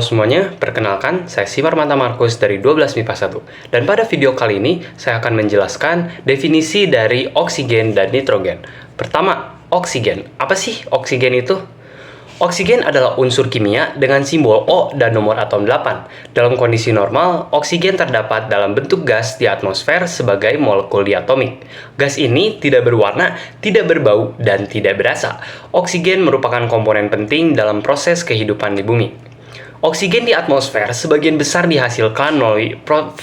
semuanya, perkenalkan saya Simar Manta Markus dari 12 MIPA 1. Dan pada video kali ini, saya akan menjelaskan definisi dari oksigen dan nitrogen. Pertama, oksigen. Apa sih oksigen itu? Oksigen adalah unsur kimia dengan simbol O dan nomor atom 8. Dalam kondisi normal, oksigen terdapat dalam bentuk gas di atmosfer sebagai molekul diatomik. Gas ini tidak berwarna, tidak berbau, dan tidak berasa. Oksigen merupakan komponen penting dalam proses kehidupan di bumi. Oksigen di atmosfer sebagian besar dihasilkan melalui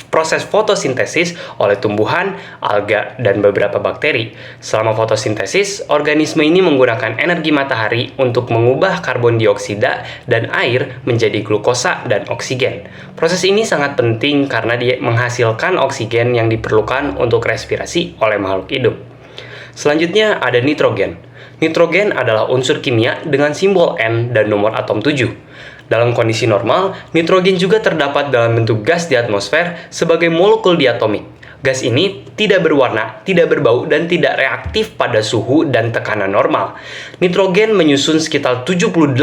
proses fotosintesis oleh tumbuhan, alga, dan beberapa bakteri. Selama fotosintesis, organisme ini menggunakan energi matahari untuk mengubah karbon dioksida dan air menjadi glukosa dan oksigen. Proses ini sangat penting karena dia menghasilkan oksigen yang diperlukan untuk respirasi oleh makhluk hidup. Selanjutnya ada nitrogen. Nitrogen adalah unsur kimia dengan simbol N dan nomor atom 7. Dalam kondisi normal, nitrogen juga terdapat dalam bentuk gas di atmosfer sebagai molekul diatomik. Gas ini tidak berwarna, tidak berbau, dan tidak reaktif pada suhu dan tekanan normal. Nitrogen menyusun sekitar 78%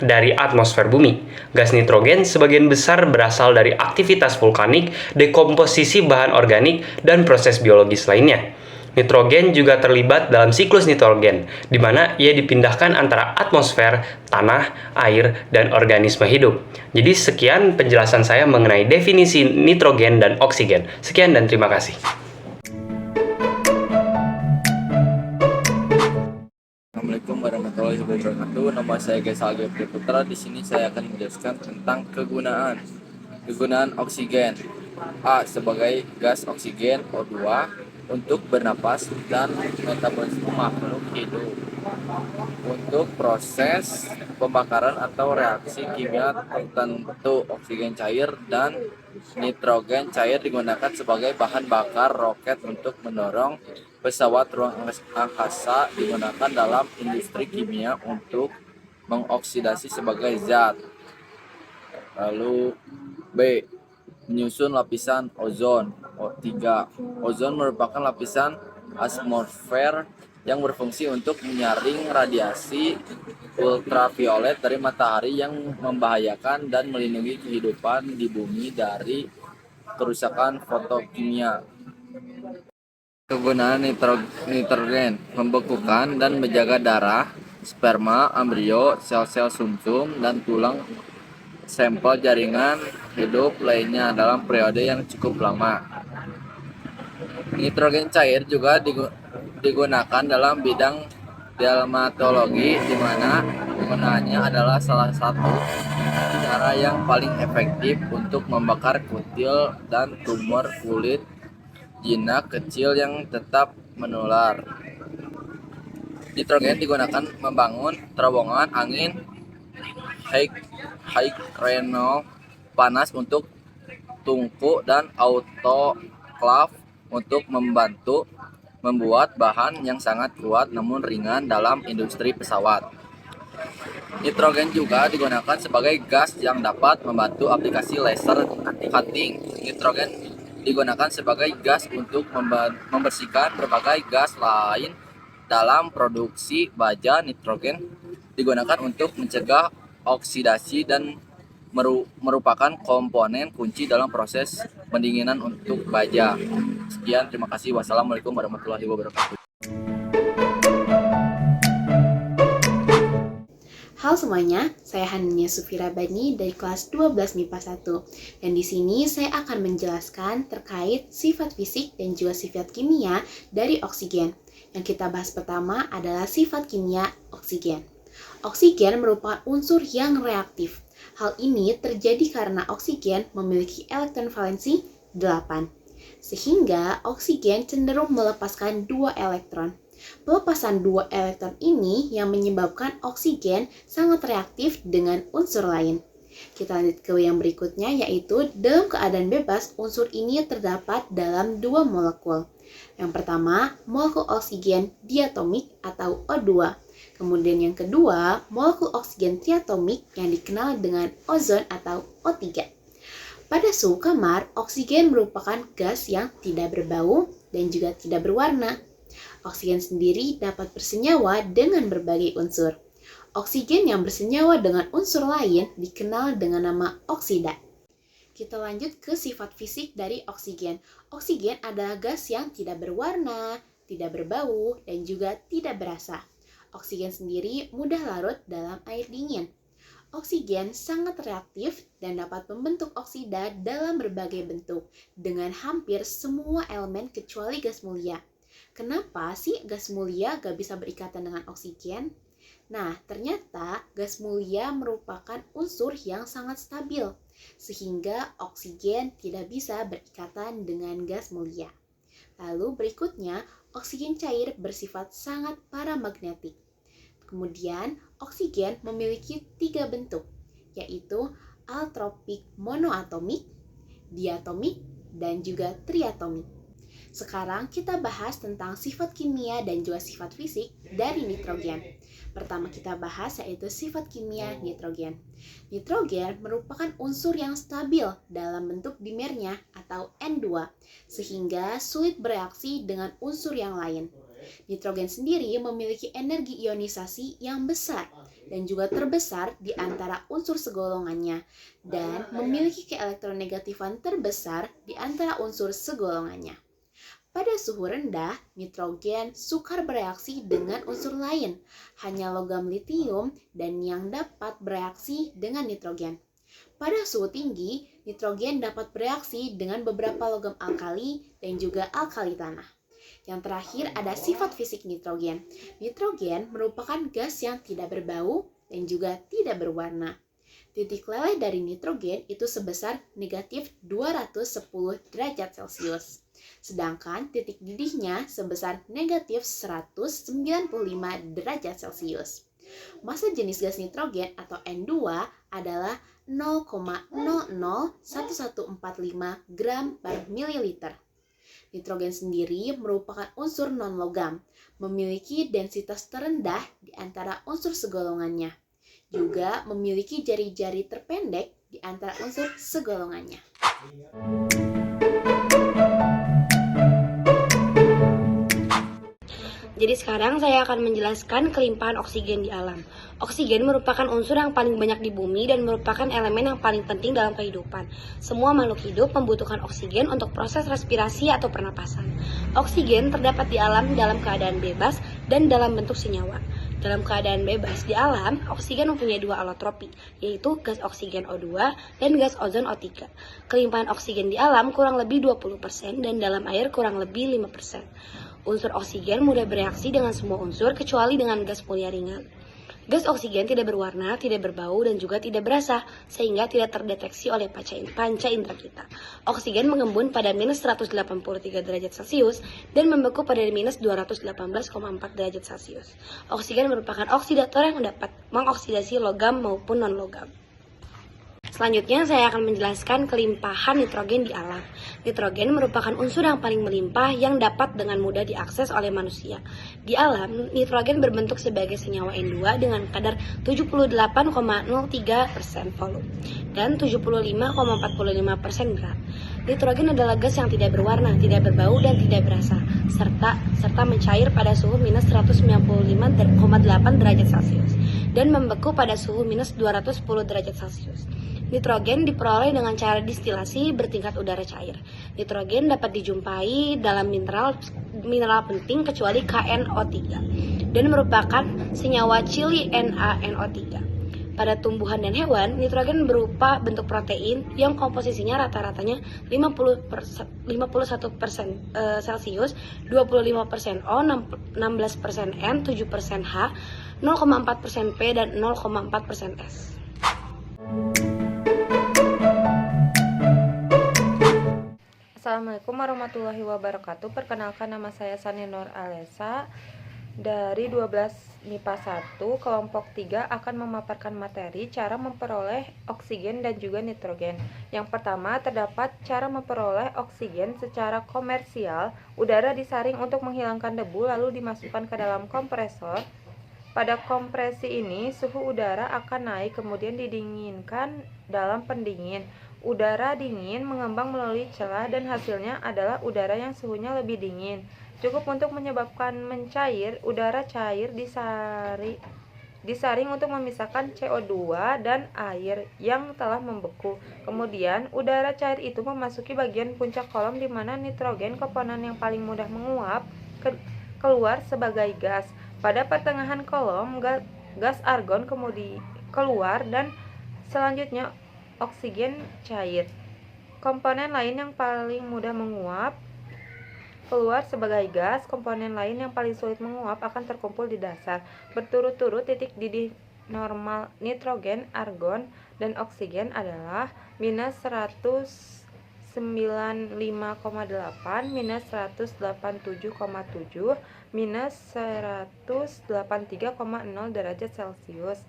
dari atmosfer bumi. Gas nitrogen sebagian besar berasal dari aktivitas vulkanik, dekomposisi bahan organik, dan proses biologis lainnya. Nitrogen juga terlibat dalam siklus nitrogen, di mana ia dipindahkan antara atmosfer, tanah, air, dan organisme hidup. Jadi sekian penjelasan saya mengenai definisi nitrogen dan oksigen. Sekian dan terima kasih. Assalamualaikum warahmatullahi wabarakatuh. Nama saya Gesal Gepri Putra. Di sini saya akan menjelaskan tentang kegunaan oksigen. A. Sebagai gas oksigen O2 untuk bernapas dan metabolisme makhluk hidup. Untuk proses pembakaran atau reaksi kimia tertentu, oksigen cair dan nitrogen cair digunakan sebagai bahan bakar roket untuk mendorong pesawat ruang angkasa, digunakan dalam industri kimia untuk mengoksidasi sebagai zat. Lalu B. Menyusun lapisan ozon O3. Ozon merupakan lapisan atmosfer yang berfungsi untuk menyaring radiasi ultraviolet dari matahari yang membahayakan dan melindungi kehidupan di bumi dari kerusakan fotokimia. Kegunaan nitrogen membekukan dan menjaga darah, sperma, embrio, sel-sel sumsum, dan tulang sampel jaringan hidup lainnya dalam periode yang cukup lama. Nitrogen cair juga digunakan dalam bidang dermatologi, di mana penggunaannya adalah salah satu cara yang paling efektif untuk membakar kutil dan tumor kulit jinak kecil yang tetap menular. Nitrogen digunakan membangun terowongan angin high-reno panas untuk tungku dan autoclave untuk membantu membuat bahan yang sangat kuat namun ringan dalam industri pesawat. Nitrogen juga digunakan sebagai gas yang dapat membantu aplikasi laser cutting. Nitrogen digunakan sebagai gas untuk membersihkan berbagai gas lain dalam produksi baja. Nitrogen digunakan untuk mencegah oksidasi dan merupakan komponen kunci dalam proses pendinginan untuk baja. Sekian, terima kasih. Wassalamualaikum warahmatullahi wabarakatuh. Halo semuanya, saya Hanania Sufira Bani dari kelas 12 MIPA 1. Dan di sini saya akan menjelaskan terkait sifat fisik dan juga sifat kimia dari oksigen. Yang kita bahas pertama adalah sifat kimia oksigen. Oksigen merupakan unsur yang reaktif. Hal ini terjadi karena oksigen memiliki elektron valensi 8. Sehingga oksigen cenderung melepaskan 2 elektron. Pelepasan 2 elektron ini yang menyebabkan oksigen sangat reaktif dengan unsur lain. Kita lanjut ke yang berikutnya, yaitu dalam keadaan bebas unsur ini terdapat dalam 2 molekul. Yang pertama, molekul oksigen diatomik atau O2. Kemudian yang kedua, molekul oksigen triatomik yang dikenal dengan ozon atau O3. Pada suhu kamar, oksigen merupakan gas yang tidak berbau dan juga tidak berwarna. Oksigen sendiri dapat bersenyawa dengan berbagai unsur. Oksigen yang bersenyawa dengan unsur lain dikenal dengan nama oksida. Kita lanjut ke sifat fisik dari oksigen. Oksigen adalah gas yang tidak berwarna, tidak berbau, dan juga tidak berasa. Oksigen sendiri mudah larut dalam air dingin. Oksigen sangat reaktif dan dapat membentuk oksida dalam berbagai bentuk dengan hampir semua elemen kecuali gas mulia. Kenapa sih gas mulia gak bisa berikatan dengan oksigen? Nah, ternyata gas mulia merupakan unsur yang sangat stabil, sehingga oksigen tidak bisa berikatan dengan gas mulia. Lalu berikutnya, oksigen cair bersifat sangat paramagnetik. Kemudian, oksigen memiliki 3 bentuk, yaitu altropik monoatomik, diatomik, dan juga triatomik. Sekarang kita bahas tentang sifat kimia dan juga sifat fisik dari nitrogen. Pertama kita bahas yaitu sifat kimia nitrogen. Nitrogen merupakan unsur yang stabil dalam bentuk dimernya atau N2, sehingga sulit bereaksi dengan unsur yang lain. Nitrogen sendiri memiliki energi ionisasi yang besar dan juga terbesar di antara unsur segolongannya dan memiliki keelektronegatifan terbesar di antara unsur segolongannya. Pada suhu rendah, nitrogen sukar bereaksi dengan unsur lain, hanya logam litium dan yang dapat bereaksi dengan nitrogen. Pada suhu tinggi, nitrogen dapat bereaksi dengan beberapa logam alkali dan juga alkali tanah. Yang terakhir ada sifat fisik nitrogen. Nitrogen merupakan gas yang tidak berbau dan juga tidak berwarna. Titik leleh dari nitrogen itu sebesar negatif 210 derajat Celcius. Sedangkan titik didihnya sebesar negatif 195 derajat Celcius. Massa jenis gas nitrogen atau N2 adalah 0,001145 gram per mililiter. Nitrogen sendiri merupakan unsur non-logam, memiliki densitas terendah di antara unsur segolongannya. Juga memiliki jari-jari terpendek di antara unsur segolongannya. Jadi sekarang saya akan menjelaskan kelimpahan oksigen di alam. Oksigen merupakan unsur yang paling banyak di bumi dan merupakan elemen yang paling penting dalam kehidupan. Semua makhluk hidup membutuhkan oksigen untuk proses respirasi atau pernapasan. Oksigen terdapat di alam dalam keadaan bebas dan dalam bentuk senyawa. Dalam keadaan bebas di alam, oksigen mempunyai 2 alotropi, yaitu gas oksigen O2 dan gas ozon O3. Kelimpahan oksigen di alam kurang lebih 20% dan dalam air kurang lebih 5%. Unsur oksigen mudah bereaksi dengan semua unsur kecuali dengan gas mulia ringan. Gas oksigen tidak berwarna, tidak berbau, dan juga tidak berasa, sehingga tidak terdeteksi oleh panca indera kita. Oksigen mengembun pada minus 183 derajat Celcius dan membeku pada minus 218,4 derajat Celcius. Oksigen merupakan oksidator yang dapat mengoksidasi logam maupun non-logam. Selanjutnya saya akan menjelaskan kelimpahan nitrogen di alam. Nitrogen merupakan unsur yang paling melimpah yang dapat dengan mudah diakses oleh manusia. Di alam, nitrogen berbentuk sebagai senyawa N2 dengan kadar 78,03% volume dan 75,45% berat. Nitrogen adalah gas yang tidak berwarna, tidak berbau, dan tidak berasa, serta mencair pada suhu minus 195,8 derajat Celcius dan membeku pada suhu minus 210 derajat Celcius. Nitrogen diperoleh dengan cara distilasi bertingkat udara cair. Nitrogen dapat dijumpai dalam mineral penting kecuali KNO3 dan merupakan senyawa cili NaNO3. Pada tumbuhan dan hewan, nitrogen berupa bentuk protein yang komposisinya rata-ratanya 51% Celcius, 25% O, 16% N, 7% H, 0,4% P, dan 0,4% S. Assalamualaikum warahmatullahi wabarakatuh. Perkenalkan, nama saya Sani Nur Alesa dari 12 MIPA 1 kelompok 3 akan memaparkan materi cara memperoleh oksigen dan juga nitrogen. Yang pertama, terdapat cara memperoleh oksigen secara komersial. Udara disaring untuk menghilangkan debu lalu dimasukkan ke dalam kompresor. Pada kompresi ini, suhu udara akan naik kemudian didinginkan dalam pendingin. Udara dingin mengembang melalui celah dan hasilnya adalah udara yang suhunya lebih dingin. Cukup untuk menyebabkan mencair, udara cair disaring untuk memisahkan CO2 dan air yang telah membeku. Kemudian, udara cair itu memasuki bagian puncak kolom di mana nitrogen, komponen yang paling mudah menguap, keluar sebagai gas. Pada pertengahan kolom, gas argon kemudian keluar dan selanjutnya oksigen cair. Komponen lain yang paling mudah menguap keluar sebagai gas, komponen lain yang paling sulit menguap akan terkumpul di dasar. Berturut-turut titik didih normal nitrogen, argon, dan oksigen adalah minus 195,8, minus 187,7, minus 183,0 derajat Celcius.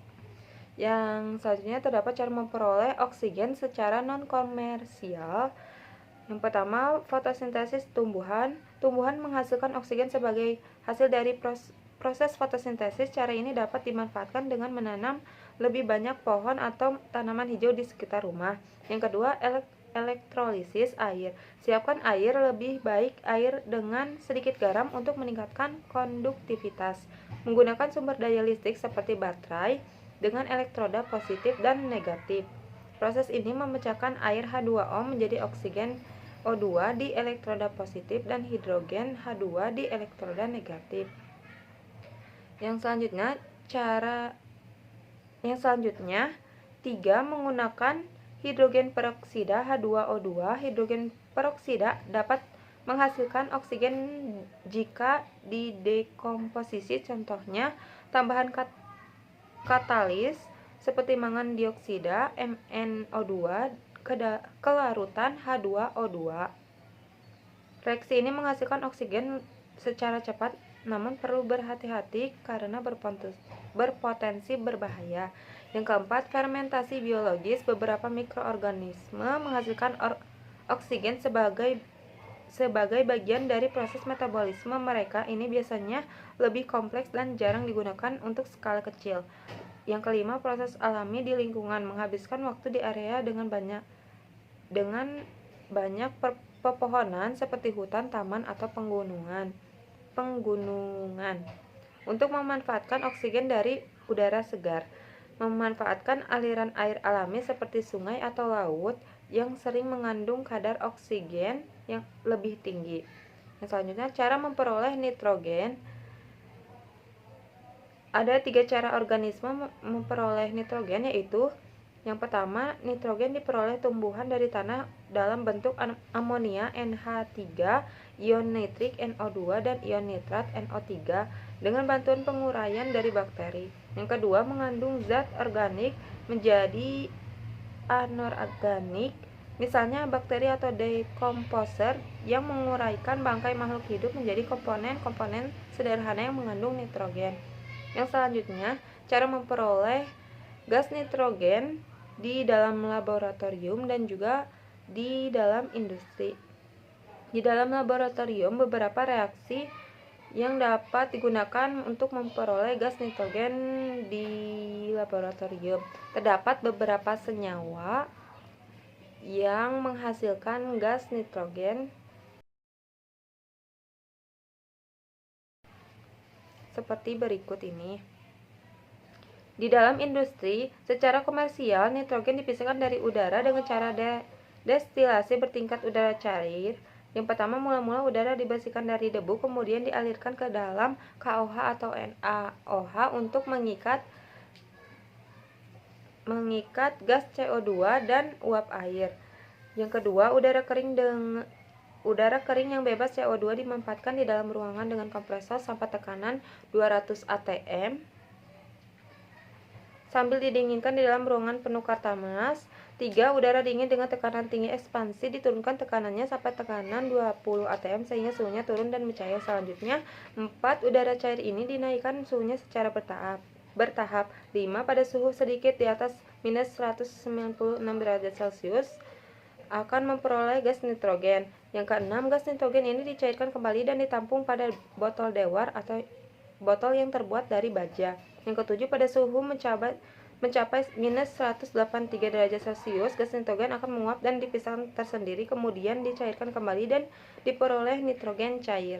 Yang selanjutnya terdapat cara memperoleh oksigen secara non-komersial. Yang pertama, fotosintesis tumbuhan. Tumbuhan menghasilkan oksigen sebagai hasil dari proses fotosintesis. Cara ini dapat dimanfaatkan dengan menanam lebih banyak pohon atau tanaman hijau di sekitar rumah. Yang kedua, elektrolisis air. Siapkan air, lebih baik air dengan sedikit garam untuk meningkatkan konduktivitas. Menggunakan sumber daya listrik seperti baterai dengan elektroda positif dan negatif. Proses ini memecahkan air H2O menjadi oksigen O2 di elektroda positif dan hidrogen H2 di elektroda negatif. Yang selanjutnya 3. Menggunakan hidrogen peroksida H2O2. Hidrogen peroksida dapat menghasilkan oksigen jika didekomposisi, contohnya tambahan katalis seperti mangan dioksida MnO2 ke larutan H2O2. Reaksi ini menghasilkan oksigen secara cepat, namun perlu berhati-hati karena berpotensi berbahaya. Yang keempat, fermentasi biologis. Beberapa mikroorganisme menghasilkan oksigen sebagai bagian dari proses metabolisme mereka. Ini biasanya lebih kompleks dan jarang digunakan untuk skala kecil. Yang kelima, proses alami di lingkungan. Menghabiskan waktu di area dengan banyak pepohonan seperti hutan, taman, atau penggunungan untuk memanfaatkan oksigen dari udara segar. Memanfaatkan aliran air alami seperti sungai atau laut yang sering mengandung kadar oksigen yang lebih tinggi. Yang selanjutnya, cara memperoleh nitrogen. Ada 3 cara organisme memperoleh nitrogen, yaitu yang pertama, nitrogen diperoleh tumbuhan dari tanah dalam bentuk amonia NH3, ion nitrik NO2, dan ion nitrat NO3 dengan bantuan penguraian dari bakteri. Yang kedua, mengandung zat organik menjadi anorganik, misalnya bakteri atau decomposer yang menguraikan bangkai makhluk hidup menjadi komponen-komponen sederhana yang mengandung nitrogen. Yang selanjutnya, cara memperoleh gas nitrogen di dalam laboratorium dan juga di dalam industri. Di dalam laboratorium, beberapa reaksi yang dapat digunakan untuk memperoleh gas nitrogen di laboratorium. Terdapat beberapa senyawa yang menghasilkan gas nitrogen seperti berikut ini. Di dalam industri, secara komersial, nitrogen dipisahkan dari udara dengan cara destilasi bertingkat udara cair. Yang pertama, mula-mula udara dibersihkan dari debu, kemudian dialirkan ke dalam KOH atau NaOH untuk mengikat gas CO2 dan uap air. Yang kedua, udara kering yang bebas CO2 dimanfaatkan di dalam ruangan dengan kompresor sampai tekanan 200 atm sambil didinginkan di dalam ruangan penukar panas. 3. Udara dingin dengan tekanan tinggi ekspansi diturunkan tekanannya sampai tekanan 20 atm sehingga suhunya turun dan mencair. Selanjutnya, 4. Udara cair ini dinaikkan suhunya secara bertahap. 5. Pada suhu sedikit di atas minus 196 derajat Celcius akan memperoleh gas nitrogen. Yang keenam, gas nitrogen ini dicairkan kembali dan ditampung pada botol dewar atau botol yang terbuat dari baja. Yang ketujuh, pada suhu mencapai minus 183 derajat Celcius, gas nitrogen akan menguap dan dipisahkan tersendiri, kemudian dicairkan kembali dan diperoleh nitrogen cair.